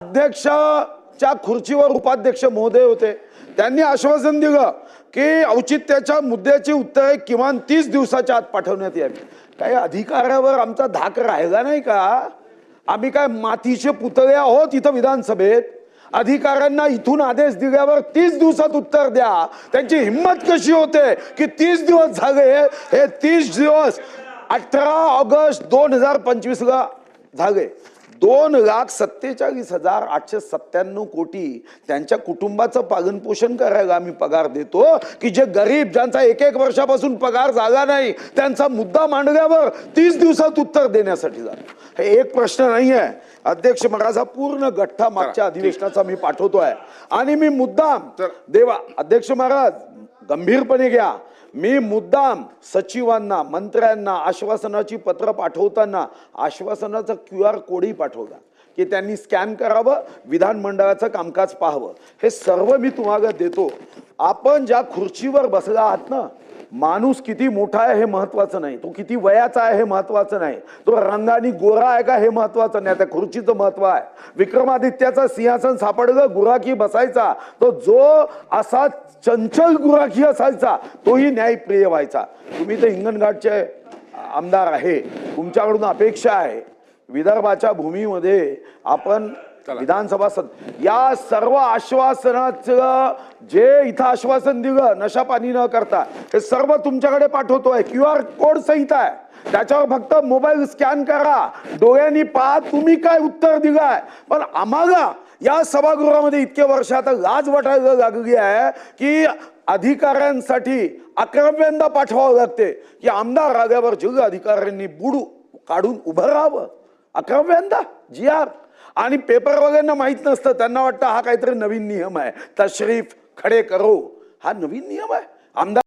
अध्यक्षाच्या खुर्चीवर उपाध्यक्ष महोदय होते, त्यांनी आश्वासन दिलं की औचित्याच्या मुद्द्याची उत्तरे किमान 30 दिवसाच्या आत पाठवण्यात यावी। काही अधिकारावर आमचा धाक राहिला नाही का? आम्ही काय मातीचे पुतळे आहोत इथं विधानसभेत? अधिकाऱ्यांना इथून आदेश दिल्यावर 30 दिवसात उत्तर द्या। त्यांची हिम्मत कशी होते की 30 दिवस झाले? हे 30 दिवस 18 ऑगस्ट 2025 ला झाले। 2,47,897 कोटी त्यांच्या कुटुंबाचं पालनपोषण करायला आम्ही पगार देतो की जे गरीब ज्यांचा 1-1 वर्षापासून पगार झाला नाही त्यांचा मुद्दा मांडल्यावर 30 दिवसात उत्तर देण्यासाठी जातो। हे एक प्रश्न नाही आहे अध्यक्ष, माझा पूर्ण गठ्ठा मागच्या अधिवेशनाचा मी पाठवतोय आणि मी मुद्दाम देवा अध्यक्ष महाराज गंभीरपणे घ्या, मी मुद्दाम सचिवांना मंत्र्यांना आश्वासनाची पत्र पाठवताना आश्वासनाचा QR कोडही पाठवला की त्यांनी स्कॅन करावं, विधानमंडळाचं कामकाज पाहावं। हे सर्व मी तुम्हाला देतो। आपण ज्या खुर्चीवर बसला आहात ना, माणूस किती मोठा आहे हे महत्वाचं नाही, तो किती वयाचा आहे हे महत्वाचं नाही, तो रंगाने गोरा आहे का हे महत्वाचं नाही, त्या खुर्चीचं महत्व आहे। विक्रमादित्याचं सिंहासन सापडलं, गुराखी बसायचा, तो जो असा चंचल गुराखी असायचा तोही न्यायप्रिय व्हायचा। तुम्ही तर हिंगणघाटचे आमदार आहे, तुमच्याकडून अपेक्षा आहे विदर्भाच्या भूमीमध्ये आपण विधानसभा या सर्व आश्वासनाचं जे इथं आश्वासन दिलं नशा पाणी न करता हे सर्व तुमच्याकडे पाठवतोय। QR कोड सहित आहे, त्याच्यावर फक्त मोबाईल स्कॅन करा, डोळ्यांनी पहा तुम्ही काय उत्तर दिलंय। पण आम्हाला या सभागृहामध्ये इतके वर्ष आता लाज वाटायला लागली आहे की अधिकाऱ्यांसाठी 11व्यांदा पाठवावं लागते की आमदार रागावर जिल्हा अधिकाऱ्यांनी बुड काढून उभं राहावं। 11व्यांदा GR आणि पेपरवाल्यांना माहित नसतं, त्यांना वाटतं हा काहीतरी नवीन नियम आहे, तशरीफ खडे करो, हा नवीन नियम आहे। आमदार